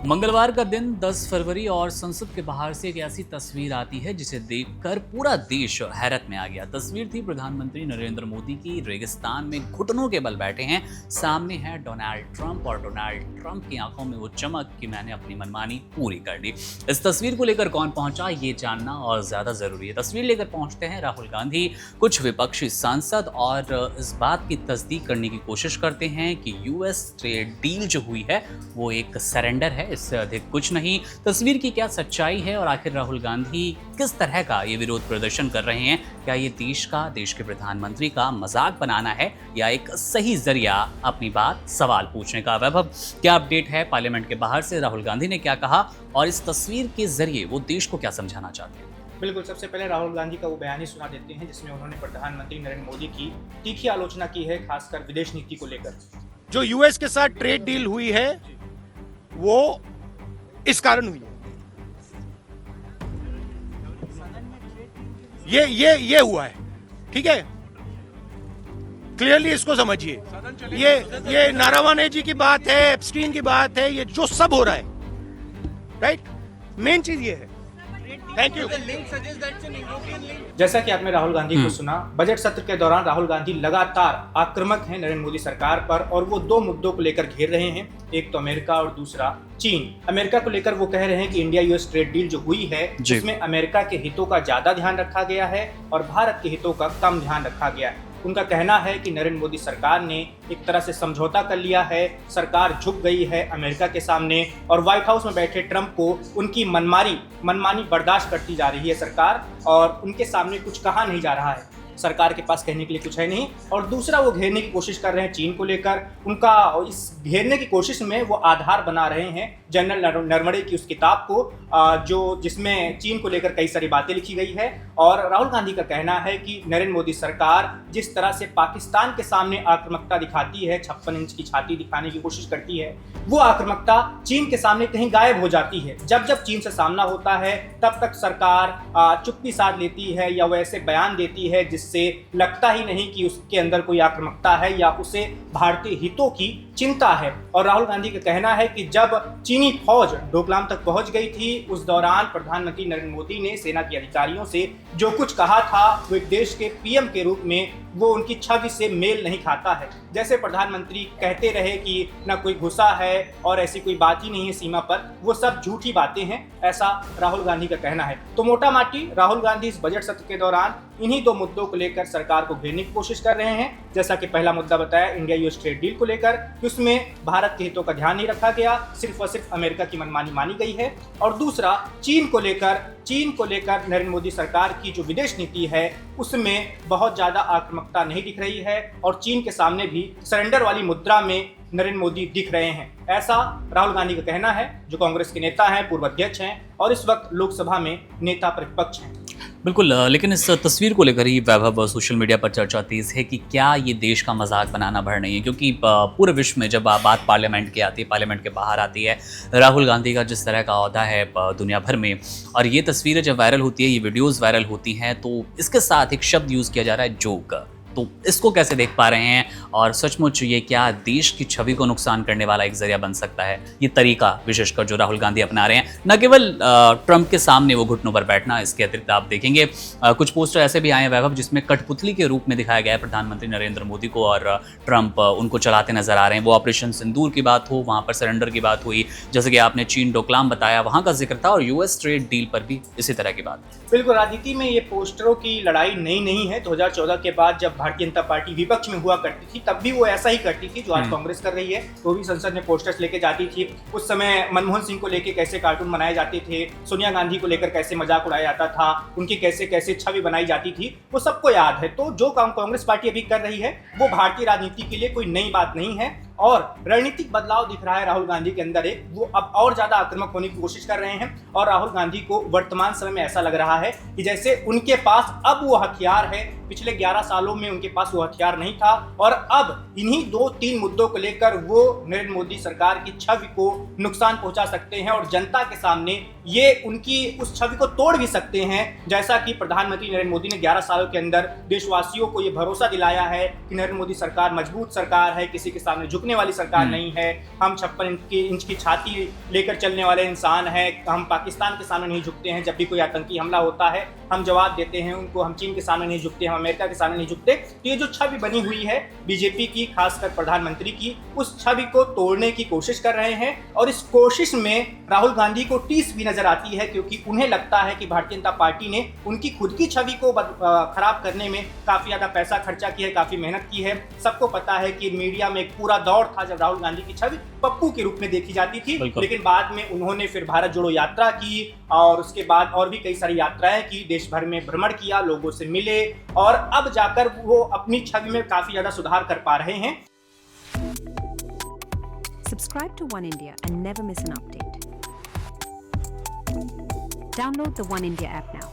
मंगलवार का दिन 10 फरवरी और संसद के बाहर से एक ऐसी तस्वीर आती है जिसे देखकर पूरा देश हैरत में आ गया। तस्वीर थी प्रधानमंत्री नरेंद्र मोदी की, रेगिस्तान में घुटनों के बल बैठे हैं। सामने है डोनाल्ड ट्रंप और डोनाल्ड ट्रंप की आंखों में वो चमक कि मैंने अपनी मनमानी पूरी कर ली। इस तस्वीर को लेकर कौन पहुंचा ये जानना और ज्यादा जरूरी है। तस्वीर लेकर पहुंचते हैं राहुल गांधी, कुछ विपक्षी सांसद, और इस बात की तस्दीक करने की कोशिश करते हैं कि यूएस ट्रेड डील जो हुई है वो एक सरेंडर है, इससे अधिक कुछ नहीं। तस्वीर की क्या सच्चाई है और आखिर राहुल गांधी किस तरह का ये विरोध प्रदर्शन कर रहे हैं? क्या ये देश के प्रधानमंत्री का मजाक बनाना है या एक सही जरिया अपनी बात सवाल पूछने का? वैभव, क्या अपडेट है पार्लियामेंट के बाहर से? राहुल गांधी ने क्या कहा और इस तस्वीर के जरिए वो देश को क्या समझाना चाहते हैं? बिल्कुल, सबसे पहले राहुल गांधी का वो बयान ही सुना देते हैं जिसमें उन्होंने प्रधानमंत्री नरेंद्र मोदी की तीखी आलोचना की है, खासकर विदेश नीति को लेकर। जो यूएस के साथ ट्रेड डील हुई है वो इस कारण हुई है। ये हुआ है, ठीक है? क्लियरली इसको समझिए। ये नारावाने जी की बात है, एप्स्टीन की बात है, ये जो सब हो रहा है, राइट? मेन चीज ये है। Thank you. जैसा कि आपने राहुल गांधी को सुना, बजट सत्र के दौरान राहुल गांधी लगातार आक्रामक हैं नरेंद्र मोदी सरकार पर, और वो दो मुद्दों को लेकर घेर रहे हैं, एक तो अमेरिका और दूसरा चीन। अमेरिका को लेकर वो कह रहे हैं कि इंडिया यूएस ट्रेड डील जो हुई है उसमें अमेरिका के हितों का ज्यादा ध्यान रखा गया है और भारत के हितों का कम ध्यान रखा गया है। उनका कहना है कि नरेंद्र मोदी सरकार ने एक तरह से समझौता कर लिया है, सरकार झुक गई है अमेरिका के सामने, और व्हाइट हाउस में बैठे ट्रंप को उनकी मनमानी बर्दाश्त करती जा रही है सरकार, और उनके सामने कुछ कहा नहीं जा रहा है। सरकार के पास कहने के लिए कुछ है नहीं। और दूसरा, वो घेरने की कोशिश कर रहे हैं चीन को लेकर। उनका इस घेरने की कोशिश में वो आधार बना रहे हैं जनरल नरवणे की उस किताब को, जिसमें चीन को लेकर कई सारी बातें लिखी गई है। और राहुल गांधी का कहना है कि नरेंद्र मोदी सरकार जिस तरह से पाकिस्तान के सामने आक्रामकता दिखाती है, 56 इंच की छाती दिखाने की कोशिश करती है, वो आक्रामकता चीन के सामने कहीं गायब हो जाती है। जब जब चीन से सामना होता है तब तक सरकार चुप्पी साध लेती है या वो ऐसे बयान देती है जिससे लगता ही नहीं कि उसके अंदर कोई आक्रामकता है या उसे भारतीय हितों की चिंता है। और राहुल गांधी का कहना है कि जब चीनी फौज डोकलाम तक पहुंच गई थी, उस दौरान प्रधानमंत्री नरेंद्र मोदी ने सेना के अधिकारियों से जो कुछ कहा था वो एक देश के पीएम के रूप में वो उनकी छवि से मेल नहीं खाता है। जैसे प्रधानमंत्री कहते रहे कि ना कोई घुसा है और ऐसी कोई बात ही नहीं है सीमा पर, वो सब झूठी बातें हैं, ऐसा राहुल गांधी का कहना है। तो मोटा माटी राहुल गांधी इस बजट सत्र के दौरान इन्हीं दो मुद्दों को लेकर सरकार को घेरने की कोशिश कर रहे हैं। जैसा कि पहला मुद्दा बताया इंडिया यूएस ट्रेड डील को लेकर, कि उसमें भारत के हितों का ध्यान नहीं रखा गया, सिर्फ और सिर्फ अमेरिका की मनमानी मानी गई है। और दूसरा, चीन को लेकर नरेंद्र मोदी सरकार की जो विदेश नीति है उसमें बहुत ज्यादा आक्रामकता नहीं दिख रही है, और चीन के सामने भी सरेंडर वाली मुद्रा में नरेंद्र मोदी दिख रहे हैं, ऐसा राहुल गांधी का कहना है, जो कांग्रेस के नेता हैं, पूर्व अध्यक्ष हैं और इस वक्त लोकसभा में नेता प्रतिपक्ष हैं। बिल्कुल, लेकिन इस तस्वीर को लेकर ही वैभव सोशल मीडिया पर चर्चा तेज है कि क्या ये देश का मजाक बनाना भर नहीं है, क्योंकि पूरे विश्व में जब बात पार्लियामेंट की आती है, पार्लियामेंट के बाहर आती है, राहुल गांधी का जिस तरह का ओहदा है दुनिया भर में, और ये तस्वीरें जब वायरल होती है, ये वीडियोज़ वायरल होती हैं, तो इसके साथ एक शब्द यूज़ किया जा रहा है, जोक। तो इसको कैसे देख पा रहे हैं और सचमुच ये क्या देश की छवि को नुकसान करने वाला एक जरिया बन सकता है? ये तरीका विशेषकर जो राहुल गांधी अपना रहे हैं, न केवल ट्रंप के सामने वो घुटनों पर बैठना, इसके अतिरिक्त आप देखेंगे कुछ पोस्टर ऐसे भी आए हैं वैभव जिसमें कठपुतली के रूप में दिखाया गया है प्रधानमंत्री नरेंद्र मोदी को, और ट्रंप उनको चलाते नजर आ रहे हैं। वो ऑपरेशन सिंदूर की बात हो, वहाँ पर सरेंडर की बात हुई, जैसे कि आपने चीन डोकलाम बताया, वहाँ का जिक्र था, और यूएस ट्रेड डील पर भी इसी तरह की बात। बिल्कुल, राजनीति में ये पोस्टरों की लड़ाई नई नहीं है। 2014 के बाद जब भारतीय जनता पार्टी विपक्ष में हुआ करती थी तब भी वो ऐसा ही करती थी जो आज कांग्रेस कर रही है। वो भी संसद में पोस्टर्स लेके जाती थी। उस समय मनमोहन सिंह को लेके कैसे कार्टून बनाए जाते थे, सोनिया गांधी को लेकर कैसे मजाक उड़ाया जाता था, उनकी कैसे कैसे छवि बनाई जाती थी, वो सबको याद है। तो जो काम कांग्रेस पार्टी अभी कर रही है वो भारतीय राजनीति के लिए कोई नई बात नहीं है, और रणनीतिक बदलाव दिख रहा है राहुल गांधी के अंदर। एक वो अब और ज्यादा आक्रामक होने की कोशिश कर रहे हैं, और राहुल गांधी को वर्तमान समय में ऐसा लग रहा है कि जैसे उनके पास अब वो हथियार है, पिछले 11 सालों में उनके पास वो हथियार नहीं था, और अब इन्हीं 2-3 मुद्दों को लेकर वो नरेंद्र मोदी सरकार की छवि को नुकसान पहुंचा सकते हैं, और जनता के सामने ये उनकी उस छवि को तोड़ भी सकते हैं। जैसा कि प्रधानमंत्री नरेंद्र मोदी ने 11 सालों के अंदर देशवासियों को ये भरोसा दिलाया है कि नरेंद्र मोदी सरकार मजबूत सरकार है, किसी के सामने झुकने झुकने वाली सरकार नहीं है, हम 56 इंच की छाती लेकर चलने वाले इंसान हैं, हम पाकिस्तान के सामने नहीं झुकते हैं, जब भी कोई आतंकी हमला होता है हम जवाब देते हैं उनको, हम चीन के सामने नहीं झुकते, हम अमेरिका के सामने नहीं झुकते। तो ये जो छवि बनी हुई है बीजेपी की, खासकर प्रधानमंत्री की, उस छवि को तोड़ने की कोशिश कर रहे हैं। और इस कोशिश में राहुल गांधी को टीस भी नजर आती है, क्योंकि उन्हें लगता है कि भारतीय जनता पार्टी ने उनकी खुद की छवि को खराब करने में काफी ज्यादा पैसा खर्चा किया है, काफी मेहनत की है। सबको पता है कि मीडिया में एक पूरा दौर था जब राहुल गांधी की छवि पप्पू के रूप में देखी जाती थी, लेकिन बाद में उन्होंने फिर भारत जोड़ो यात्रा की और उसके बाद और भी कई सारी यात्राएं की, देश भर में भ्रमण किया, लोगों से मिले और अब जाकर वो अपनी छवि में काफी ज्यादा सुधार कर पा रहे हैं। Subscribe to One India and never miss an update. Download the One India app now.